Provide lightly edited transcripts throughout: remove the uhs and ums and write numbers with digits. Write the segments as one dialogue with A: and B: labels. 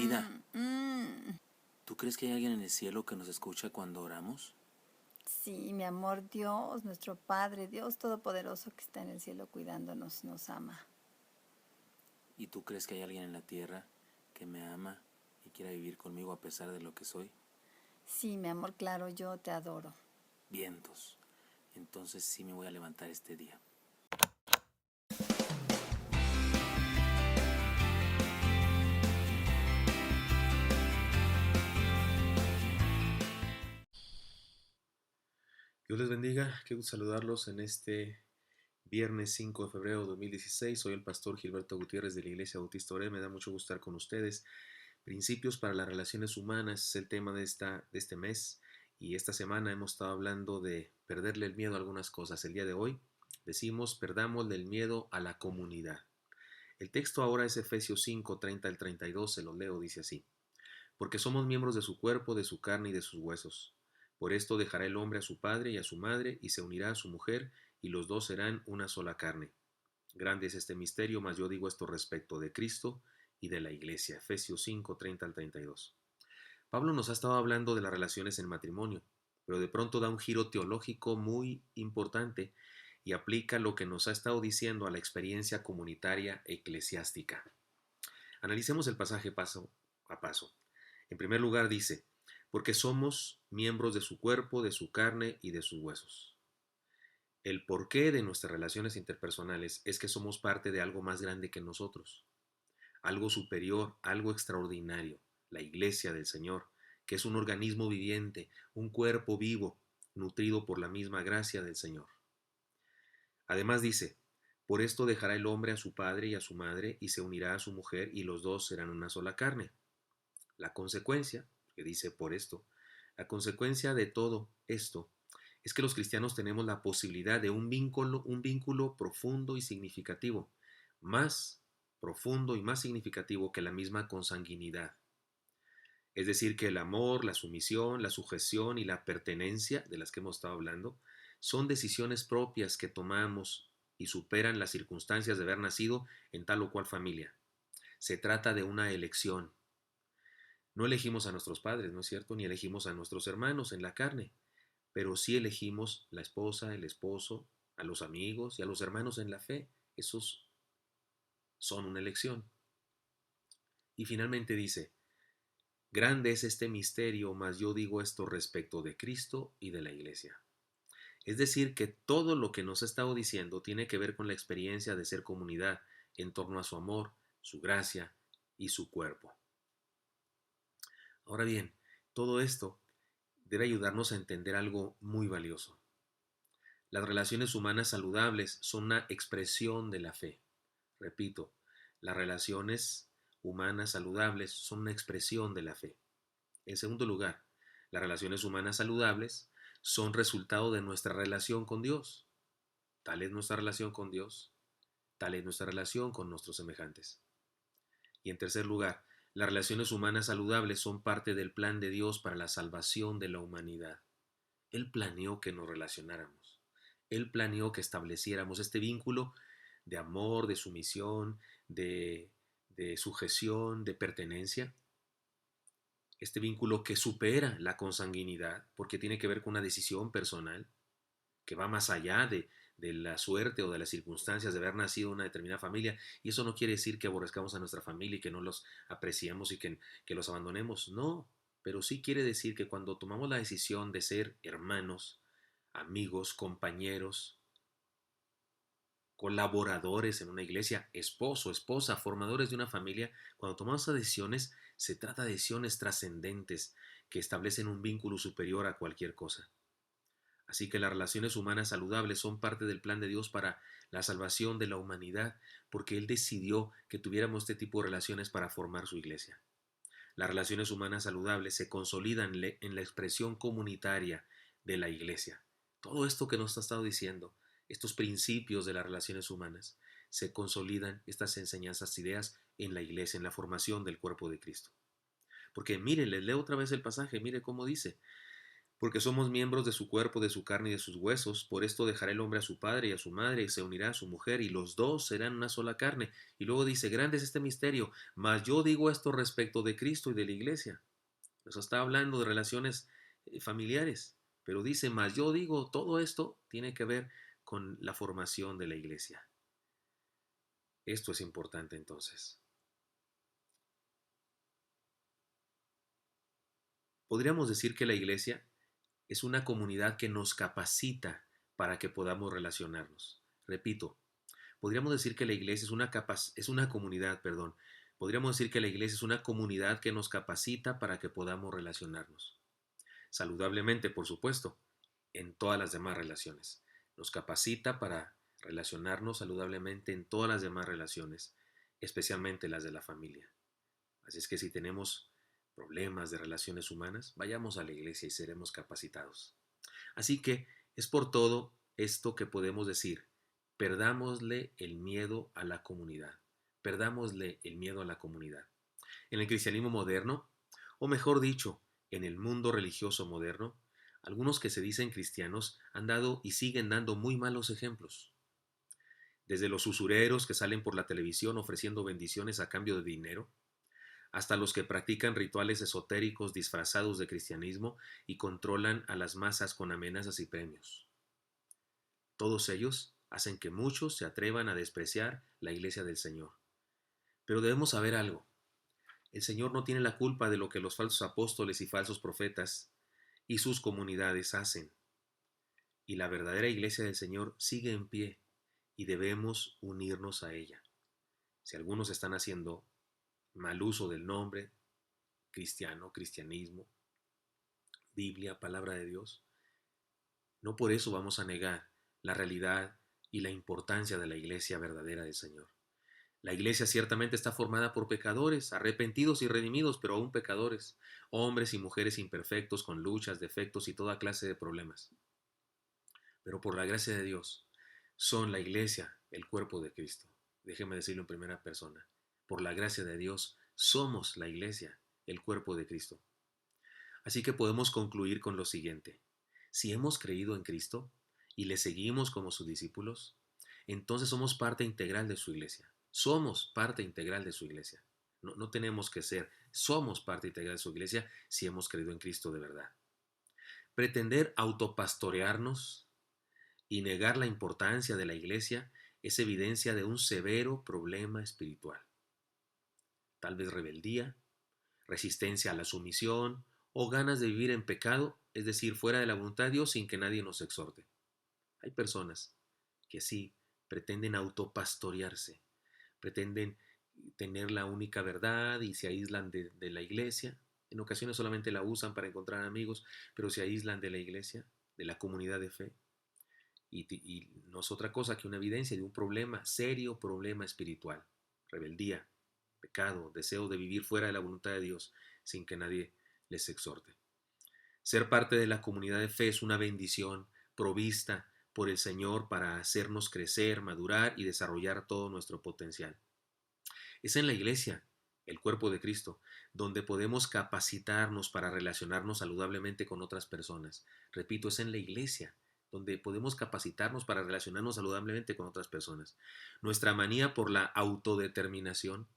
A: Vida, ¿tú crees que hay alguien en el cielo que nos escucha cuando oramos?
B: Sí, mi amor, Dios, nuestro Padre, Dios Todopoderoso que está en el cielo cuidándonos, nos ama.
A: ¿Y tú crees que hay alguien en la tierra que me ama y quiera vivir conmigo a pesar de lo que soy?
B: Sí, mi amor, claro, yo te adoro.
A: Vientos. Entonces sí me voy a levantar este día.
C: Dios les bendiga, qué gusto saludarlos en este viernes 5 de febrero de 2016. Soy el pastor Gilberto Gutiérrez de la Iglesia Bautista Oré. Me da mucho gusto estar con ustedes. Principios para las relaciones humanas es el tema de este mes, y esta semana hemos estado hablando de perderle el miedo a algunas cosas. El día de hoy decimos perdámosle el miedo a la comunidad. El texto ahora es Efesios 5, 30 al 32, se lo leo, dice así: porque somos miembros de su cuerpo, de su carne y de sus huesos. Por esto dejará el hombre a su padre y a su madre, y se unirá a su mujer, y los dos serán una sola carne. Grande es este misterio, mas yo digo esto respecto de Cristo y de la iglesia. Efesios 5, 30 al 32. Pablo nos ha estado hablando de las relaciones en matrimonio, pero de pronto da un giro teológico muy importante y aplica lo que nos ha estado diciendo a la experiencia comunitaria eclesiástica. Analicemos el pasaje paso a paso. En primer lugar dice, porque somos miembros de su cuerpo, de su carne y de sus huesos. El porqué de nuestras relaciones interpersonales es que somos parte de algo más grande que nosotros, algo superior, algo extraordinario, la iglesia del Señor, que es un organismo viviente, un cuerpo vivo, nutrido por la misma gracia del Señor. Además dice, por esto dejará el hombre a su padre y a su madre y se unirá a su mujer y los dos serán una sola carne. La consecuencia, que dice por esto, la consecuencia de todo esto es que los cristianos tenemos la posibilidad de un vínculo profundo y significativo, más profundo y más significativo que la misma consanguinidad. Es decir, que el amor, la sumisión, la sujeción y la pertenencia, de las que hemos estado hablando, son decisiones propias que tomamos y superan las circunstancias de haber nacido en tal o cual familia. Se trata de una elección. No elegimos a nuestros padres, ¿no es cierto? Ni elegimos a nuestros hermanos en la carne, pero sí elegimos la esposa, el esposo, a los amigos y a los hermanos en la fe. Esos son una elección. Y finalmente dice, grande es este misterio, mas yo digo esto respecto de Cristo y de la iglesia. Es decir, que todo lo que nos ha estado diciendo tiene que ver con la experiencia de ser comunidad en torno a su amor, su gracia y su cuerpo. Ahora bien, todo esto debe ayudarnos a entender algo muy valioso. Las relaciones humanas saludables son una expresión de la fe. Repito, las relaciones humanas saludables son una expresión de la fe. En segundo lugar, las relaciones humanas saludables son resultado de nuestra relación con Dios. Tal es nuestra relación con Dios, tal es nuestra relación con nuestros semejantes. Y en tercer lugar, las relaciones humanas saludables son parte del plan de Dios para la salvación de la humanidad. Él planeó que nos relacionáramos. Él planeó que estableciéramos este vínculo de amor, de sumisión, de sujeción, de pertenencia. Este vínculo que supera la consanguinidad, porque tiene que ver con una decisión personal, que va más allá de la suerte o de las circunstancias de haber nacido en una determinada familia. Y eso no quiere decir que aborrezcamos a nuestra familia y que no los apreciemos y que los abandonemos. No, pero sí quiere decir que cuando tomamos la decisión de ser hermanos, amigos, compañeros, colaboradores en una iglesia, esposo, esposa, formadores de una familia, cuando tomamos esas decisiones, se trata de decisiones trascendentes que establecen un vínculo superior a cualquier cosa. Así que las relaciones humanas saludables son parte del plan de Dios para la salvación de la humanidad, porque Él decidió que tuviéramos este tipo de relaciones para formar su iglesia. Las relaciones humanas saludables se consolidan en la expresión comunitaria de la iglesia. Todo esto que nos ha estado diciendo, estos principios de las relaciones humanas, se consolidan, estas enseñanzas, ideas, en la iglesia, en la formación del cuerpo de Cristo. Porque mire, les leo otra vez el pasaje, mire cómo dice, Porque somos miembros de su cuerpo, de su carne y de sus huesos. Por esto dejará el hombre a su padre y a su madre, y se unirá a su mujer, y los dos serán una sola carne. Y luego dice, grande es este misterio, mas yo digo esto respecto de Cristo y de la iglesia. Eso está hablando de relaciones familiares, pero dice, mas yo digo, todo esto tiene que ver con la formación de la iglesia. Esto es importante entonces. Podríamos decir que la iglesia es una comunidad que nos capacita para que podamos relacionarnos. Repito, podríamos decir que la iglesia es una comunidad, perdón. Podríamos decir que la iglesia es una comunidad que nos capacita para que podamos relacionarnos. Saludablemente, por supuesto, en todas las demás relaciones. Nos capacita para relacionarnos saludablemente en todas las demás relaciones, especialmente las de la familia. Así es que si tenemos problemas de relaciones humanas, vayamos a la iglesia y seremos capacitados. Así que es por todo esto que podemos decir, perdámosle el miedo a la comunidad. Perdámosle el miedo a la comunidad. En el cristianismo moderno, o mejor dicho, en el mundo religioso moderno, algunos que se dicen cristianos han dado y siguen dando muy malos ejemplos. Desde los usureros que salen por la televisión ofreciendo bendiciones a cambio de dinero, hasta los que practican rituales esotéricos disfrazados de cristianismo y controlan a las masas con amenazas y premios. Todos ellos hacen que muchos se atrevan a despreciar la iglesia del Señor. Pero debemos saber algo. El Señor no tiene la culpa de lo que los falsos apóstoles y falsos profetas y sus comunidades hacen. Y la verdadera iglesia del Señor sigue en pie y debemos unirnos a ella. Si algunos están haciendo mal uso del nombre cristiano, cristianismo, Biblia, palabra de Dios, no por eso vamos a negar la realidad y la importancia de la iglesia verdadera del Señor. La iglesia ciertamente está formada por pecadores, arrepentidos y redimidos, pero aún pecadores, hombres y mujeres imperfectos con luchas, defectos y toda clase de problemas. Pero por la gracia de Dios, son la iglesia, el cuerpo de Cristo. Déjeme decirlo en primera persona. Por la gracia de Dios, somos la iglesia, el cuerpo de Cristo. Así que podemos concluir con lo siguiente. Si hemos creído en Cristo y le seguimos como sus discípulos, entonces somos parte integral de su iglesia. Somos parte integral de su iglesia. No tenemos que ser, somos parte integral de su iglesia si hemos creído en Cristo de verdad. Pretender autopastorearnos y negar la importancia de la iglesia es evidencia de un severo problema espiritual. Tal vez rebeldía, resistencia a la sumisión o ganas de vivir en pecado, es decir, fuera de la voluntad de Dios sin que nadie nos exhorte. Hay personas que sí pretenden autopastorearse, pretenden tener la única verdad y se aíslan de la iglesia. En ocasiones solamente la usan para encontrar amigos, pero se aíslan de la iglesia, de la comunidad de fe. Y no es otra cosa que una evidencia de un problema, serio problema espiritual. Rebeldía, pecado, deseo de vivir fuera de la voluntad de Dios sin que nadie les exhorte. Ser parte de la comunidad de fe es una bendición provista por el Señor para hacernos crecer, madurar y desarrollar todo nuestro potencial. Es en la iglesia, el cuerpo de Cristo, donde podemos capacitarnos para relacionarnos saludablemente con otras personas. Repito, es en la iglesia donde podemos capacitarnos para relacionarnos saludablemente con otras personas. Nuestra manía por la autodeterminación,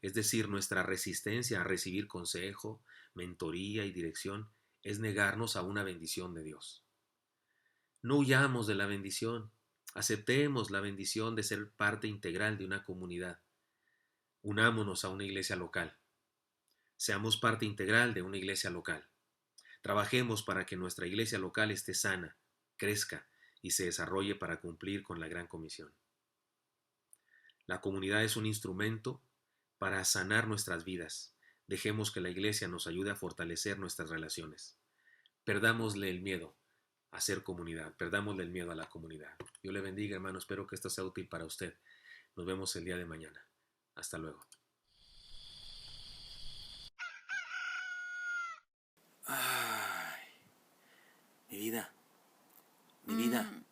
C: es decir, nuestra resistencia a recibir consejo, mentoría y dirección, es negarnos a una bendición de Dios. No huyamos de la bendición, aceptemos la bendición de ser parte integral de una comunidad. Unámonos a una iglesia local. Seamos parte integral de una iglesia local. Trabajemos para que nuestra iglesia local esté sana, crezca y se desarrolle para cumplir con la gran comisión. La comunidad es un instrumento para sanar nuestras vidas. Dejemos que la iglesia nos ayude a fortalecer nuestras relaciones. Perdámosle el miedo a ser comunidad, perdámosle el miedo a la comunidad. Dios le bendiga, hermano, espero que esto sea útil para usted. Nos vemos el día de mañana. Hasta luego.
A: Ay, mi vida, mi vida.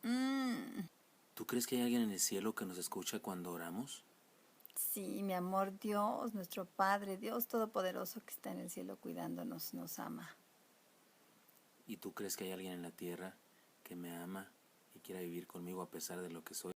A: ¿Tú crees que hay alguien en el cielo que nos escucha cuando oramos?
B: Sí, mi amor, Dios, nuestro Padre, Dios Todopoderoso que está en el cielo cuidándonos, nos ama.
A: ¿Y tú crees que hay alguien en la tierra que me ama y quiera vivir conmigo a pesar de lo que soy?